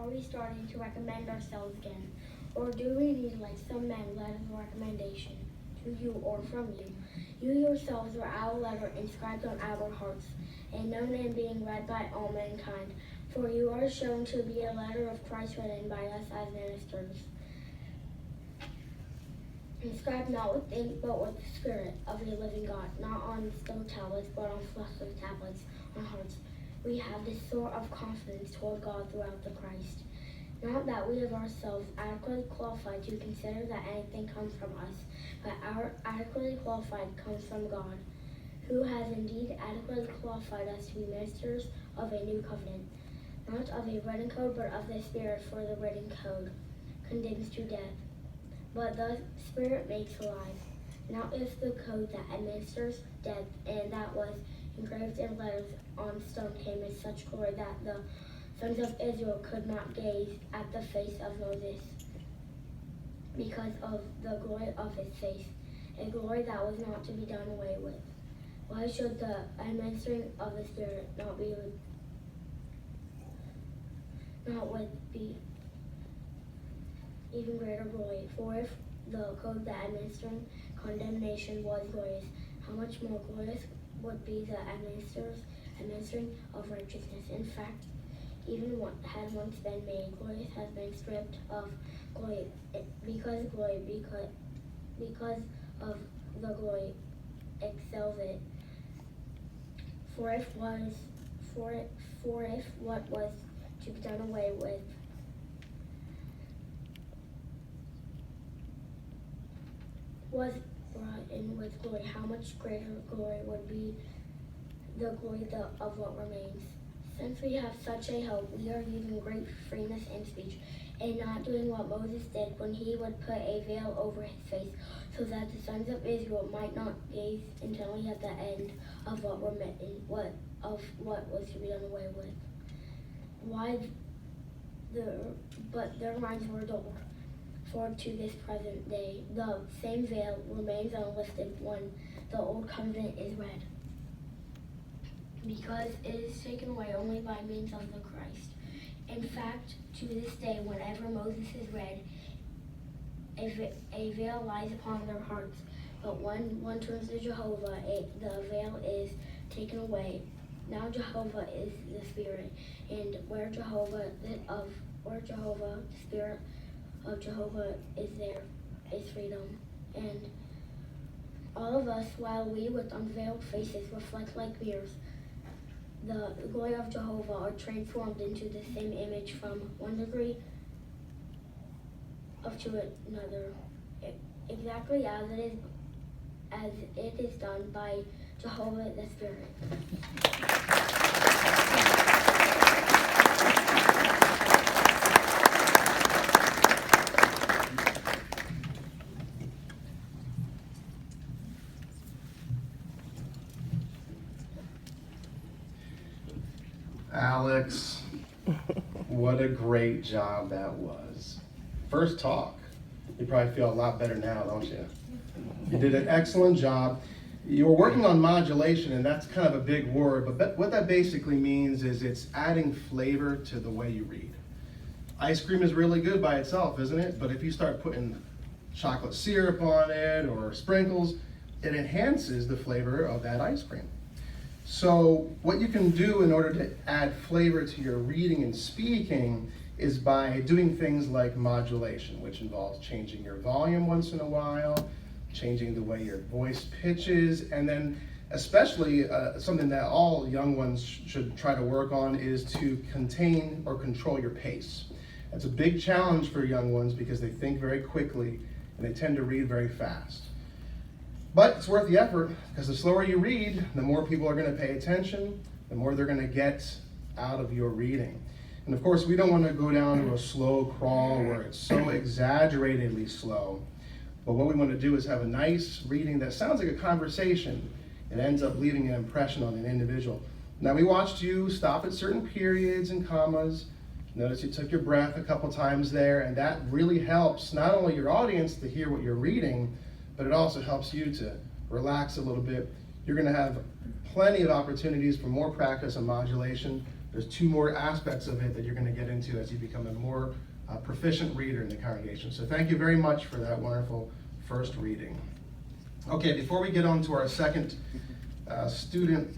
are we starting to recommend ourselves again? Or do we need, like some men, letters of recommendation to you or from you? You yourselves are our letter inscribed on our hearts, and known and being read by all mankind. For you are shown to be a letter of Christ written by us as ministers. Inscribed not with ink, but with the Spirit of a living God, not on stone tablets, but on fleshly tablets, on hearts. We have this sort of confidence toward God throughout the Christ. Not that we of ourselves adequately qualified to consider that anything comes from us, but our adequately qualified comes from God, who has indeed adequately qualified us to be ministers of a new covenant, not of a written code, but of the Spirit, for the written code condemns to death, but the Spirit makes alive. Now if the code that administers death and that was engraved in letters on stone came in such glory that the sons of Israel could not gaze at the face of Moses because of the glory of his face, a glory that was not to be done away with, why should the administering of the Spirit not be even greater glory? For if the code that administering condemnation was glorious, how much more glorious would be the administering of righteousness? In fact, even what had once been made glorious has been stripped of glory, because of the glory excels it. For if what was to be done away with was brought in with glory, how much greater glory would be the glory of what remains? Since we have such a hope, we are using great freeness in speech, and not doing what Moses did when he would put a veil over his face, so that the sons of Israel might not gaze intently at the end of what was to be done away with. But their minds were dulled. For to this present day, the same veil remains unlifted when the old covenant is read, because it is taken away only by means of the Christ. In fact, to this day, whenever Moses is read, a veil lies upon their hearts. But when one turns to Jehovah, the veil is taken away. Now Jehovah is the Spirit, and where Jehovah, the Spirit of Jehovah is, there is freedom. And all of us, while we with unveiled faces reflect like mirrors the glory of Jehovah, are transformed into the same image from one degree to another, exactly as it is done by Jehovah the Spirit. Alex, what a great job that was. First talk. You probably feel a lot better now, don't you? You did an excellent job. You were working on modulation, and that's kind of a big word, but what that basically means is it's adding flavor to the way you read. Ice cream is really good by itself, isn't it? But if you start putting chocolate syrup on it or sprinkles, it enhances the flavor of that ice cream. So what you can do in order to add flavor to your reading and speaking is by doing things like modulation, which involves changing your volume once in a while, changing the way your voice pitches, and then especially something that all young ones should try to work on is to contain or control your pace. That's a big challenge for young ones because they think very quickly and they tend to read very fast. But it's worth the effort, because the slower you read, the more people are going to pay attention, the more they're going to get out of your reading. And of course, we don't want to go down to a slow crawl where it's so exaggeratedly slow. But what we want to do is have a nice reading that sounds like a conversation. It ends up leaving an impression on an individual. Now, we watched you stop at certain periods and commas. Notice you took your breath a couple times there, and that really helps not only your audience to hear what you're reading, but it also helps you to relax a little bit. You're going to have plenty of opportunities for more practice on modulation. there's 2 more aspects of it that you're going to get into as you become a more proficient reader in the congregation. So thank you very much for that wonderful first reading. Okay, before we get on to our second student